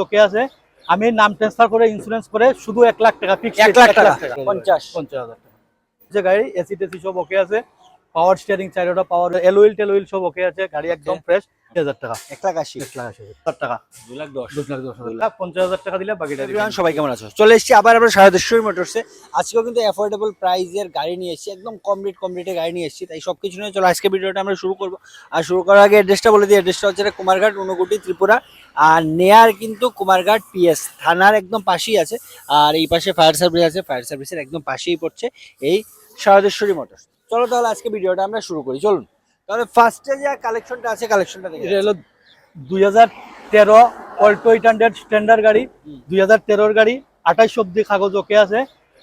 ওকে আছে। আমি নাম ট্রান্সফার করে ইন্স্যুরেন্স করে শুধু 1 লাখ টাকা ফিক্স 1 লাখ টাকা 50,000 টাকা। যে গাড়ি এসি টেসি সব ওকে আছে, পাওয়ার স্টিয়ারিং চারোটা পাওয়ার, এলওইল টেলওইল সব ওকে আছে, গাড়ি একদম ফ্রেশ। 1,000 টাকা 1,80,000 টাকা 50,000 টাকা দিলে বাকিটা। সবাই কেমন আছো? চলে এসেছি আবার আমরা সারদেশ্বরী মোটরসে। আজকেও কিন্তু অ্যাফোর্ডেবল প্রাইজের গাড়ি নিয়ে এসেছি, একদম কম রেটে গাড়ি নিয়ে এসেছি। তাই সবকিছু নিয়ে চলো আজকে ভিডিওটা আমরা শুরু করবো। আর শুরু করার আগে অ্যাড্রেসটা বলে দিই। অ্যাড্রেসটা হচ্ছে কুমারঘাট, ঊনকোটি, ত্রিপুরা। আর নেয়ার কিন্তু কুমারঘাট পিএস থানার একদম পাশেই আছে। আর এই পাশে ফায়ার সার্ভিস আছে, ফায়ার সার্ভিসের একদম পাশেই পড়ছে এই সারদেশ্বরী মোটরস। চলো তাহলে আজকে ভিডিওটা আমরা শুরু করি, চলুন। তাহলে ফার্স্টে যে কালেকশনটা আছে কালেকশনটা দেখে। এটা হলো 2013 অল্টো 800 স্ট্যান্ডার্ড গাড়ি, 2013 গাড়ি, 28 অব্দি কাগজ ওকে আছে।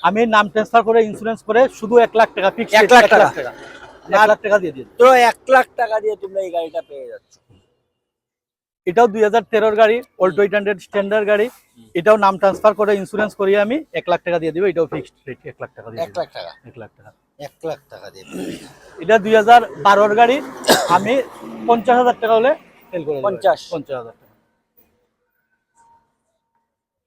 আমি নাম ট্রান্সফার করে ইন্স্যুরেন্স করে শুধু 1 লাখ টাকা ফিক্স 1 লাখ টাকা 1 লাখ টাকা দিয়ে দিই। তো 1 লাখ টাকা দিয়ে তোমরা এই গাড়িটা পেয়ে যাচ্ছ। এটাও 2013 গাড়ি, অল্টো 800 স্ট্যান্ডার্ড গাড়ি। এটাও নাম ট্রান্সফার করে ইন্স্যুরেন্স করিয়ে আমি 1 লাখ টাকা দিয়ে দিব। এটাও ফিক্সড রেট 1 লাখ টাকা দিয়ে 1 লাখ টাকা 1 লাখ টাকা 1 লাখ টাকা দিয়ে। এটা 2012 গাড়ি, আমি 50,000 টাকা হলে সেল করে 50,000 টাকা।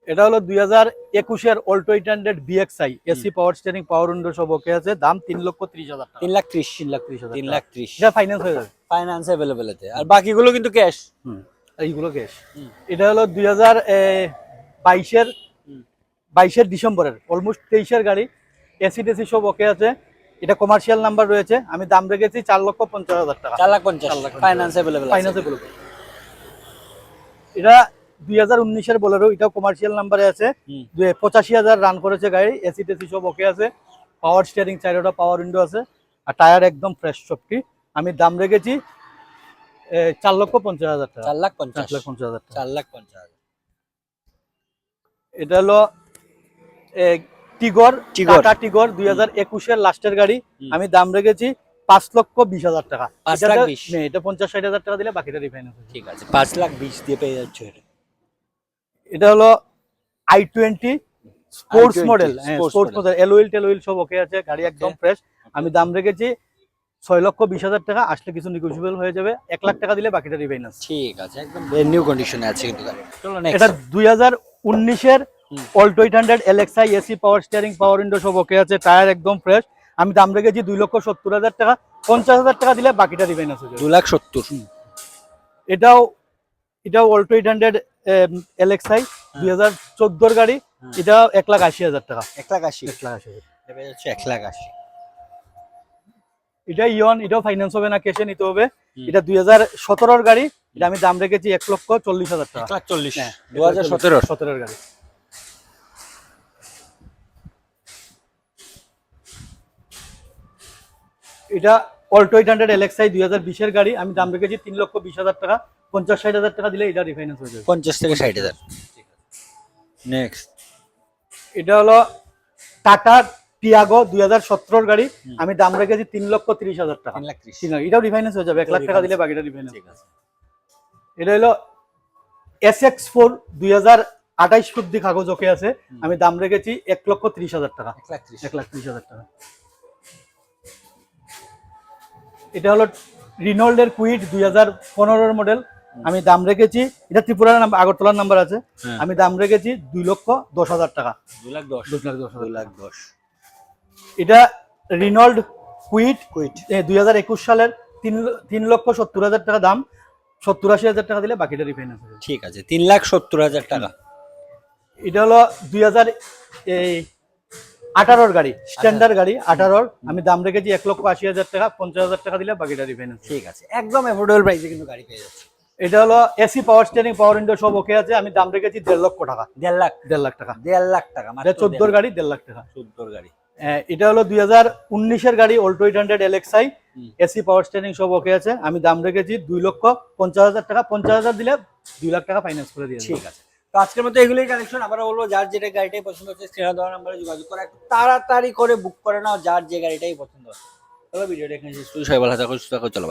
এটা হলো 2021 Alto 800 BXI, AC power steering পাওয়ার উইন্ডো সব ওকে আছে। দাম 3,30,000 টাকা। 3,30,000 3,30,000 এটা ফাইন্যান্স হয়ে যাবে, ফাইন্যান্স अवेलेबल আছে। আর বাকিগুলো কিন্তু ক্যাশ। এইগুলো ক্যাশ। এটা হলো 2022 ডিসেম্বরের, অলমোস্ট 23 গাড়ি, এসি টেসি সব ওকে আছে। এটা কমার্শিয়াল নাম্বার রয়েছে। আমি দাম রেখেছি 4,50,000 টাকা। 4,50,000 ফাইন্যান্স अवेलेबल আছে। Finance available. এটা 2019 বোলেরো, এটাও কমার্শিয়াল নাম্বারে আছে। 85,000 রান করেছে গাড়ি, এসি টেসি সব ওকে আছে, পাওয়ার স্টিয়ারিং চারোটা পাওয়ার উইন্ডো আছে, আর টায়ার একদম ফ্রেশ সবটি। আমি দাম রেখেছি 4,50,000 টাকা। 4,50,000 টাকা। 4,50,000। এটা হলো টিগর, টাটা টিগর 2021 লাস্টের গাড়ি। আমি দাম রেখেছি 5,20,000 টাকা। 5,20,000 এটা 50-60,000 টাকা দিলে বাকিটা রিফাইন্যান্স। ঠিক আছে, 5,20,000 দিয়ে পেয়ে যাচ্ছ এটা। এটা হলো i20 sports model, sports model, এলওইল টেলওইল সব ওকে আছে, গাড়ি একদম ফ্রেশ। আমি দাম রেখেছি 6,20,000 টাকা। আসলে কিছু নেগোশিয়েবল হয়ে যাবে। 1 লাখ টাকা দিলে বাকিটা রিফাইন্যান্স। ঠিক আছে, একদম নিউ কন্ডিশনে আছে কিন্তু গাড়ি। চলো নেক্সট। এটা 2019 Alto 800 LXi, AC power steering পাওয়ার উইন্ডো সব ওকে আছে, টায়ার একদম ফ্রেশ। আমি দাম রেখেছি 2,70,000 টাকা। 50,000 টাকা দিলে বাকিটা রিফাইন্যান্স হয়ে যাবে। 2,70,000। এটাও অল্টো 800 এলএক্সআই 2014 গাড়ি। এটা 1,80,000 টাকা। 1,80,000 পেয়ে যাচ্ছে 1,80,000। এটা ইয়ন, এটাও ফাইন্যান্স হবে না, ক্যাশে নিতে হবে। এটা 2017 গাড়ি। এটা আমি দাম রেখেছি 1,40,000 টাকা। 1,40,000 2017 গাড়ি। এটা অল্টো 800 এলএক্সআই 2020 গাড়ি। আমি দাম রেখেছি 3,20,000 টাকা। 50-60,000 টাকা দিলে এটা রিফাইন্যান্স হয়ে যাবে। 50 থেকে 60,000। নেক্সট। এটা হলো টাটা টিয়াগো 2017 গাড়ি। আমি দাম রেখেছি 3,30,000 টাকা। 3,30,000 এটাও রিফাইন্যান্স হয়ে যাবে। 1 লাখ টাকা দিলে বাকিটা রিফাইন্যান্স। ঠিক আছে। এটা হলো SX4 2028 অব্দি কাগজ ওকে আছে। আমি দাম রেখেছি 1,30,000 টাকা। 1,30,000 টাকা। এটা হলো রিনল্ডের কুইট 2015 মডেল। আমি দাম রেখেছি, এটা ত্রিপুরার নাম্বার, আগরতলার নাম্বার আছে। আমি দাম রেখেছি 2,10,000 টাকা। 2,10,000। এটা রিনল্ড কুইট 2021 সালের 3,70,000 টাকা দাম। 70-80,000 টাকা দিলে বাকিটা রিফাইন্যান্স হবে। ঠিক আছে, 3,70,000 টাকা। এটা হলো 2018 গাড়ি, স্ট্যান্ডার্ড গাড়ি 18। আমি দাম রেখেছি 1,80,000 টাকা। 50,000 টাকা দিলে বাকিটা রিফাইন্যান্স। ঠিক আছে, একদম অ্যাফোর্ডেবল প্রাইসে কিন্তু গাড়ি পেয়ে যাচ্ছে। এটা হলো এসি পাওয়ার স্টিয়ারিং পাওয়ার উইন্ডো সব ওকে আছে। আমি দাম রেখেছি 1.5 লক্ষ টাকা। 1.5 লাখ টাকা। 1.5 লাখ টাকা। 14 গাড়ি 1.5 লাখ টাকা। 14 গাড়ি। এটা হলো 2019 গাড়ি, Alto 800 LXi, AC power steering সব ওকে আছে। আমি দাম রেখেছি 2,50,000 টাকা। 50,000 দিলে 2 লাখ টাকা ফাইন্যান্স করে দিয়ে। ঠিক আছে, তো আজকের মতো এগুলোই কালেকশন। আমরা বলবো যার যেটা গাড়িটাই পছন্দ হচ্ছে স্ক্রিনে দেওয়া নাম্বারে যোগাযোগ করে একটু তাড়াতাড়ি করে বুক করে নাও, যার যে গাড়িটাই পছন্দ হচ্ছে। তবে ভিডিওটা এখানে শেষ করি। সবাই ভালো থাকো, সুস্থ থাকো, চলো বাই।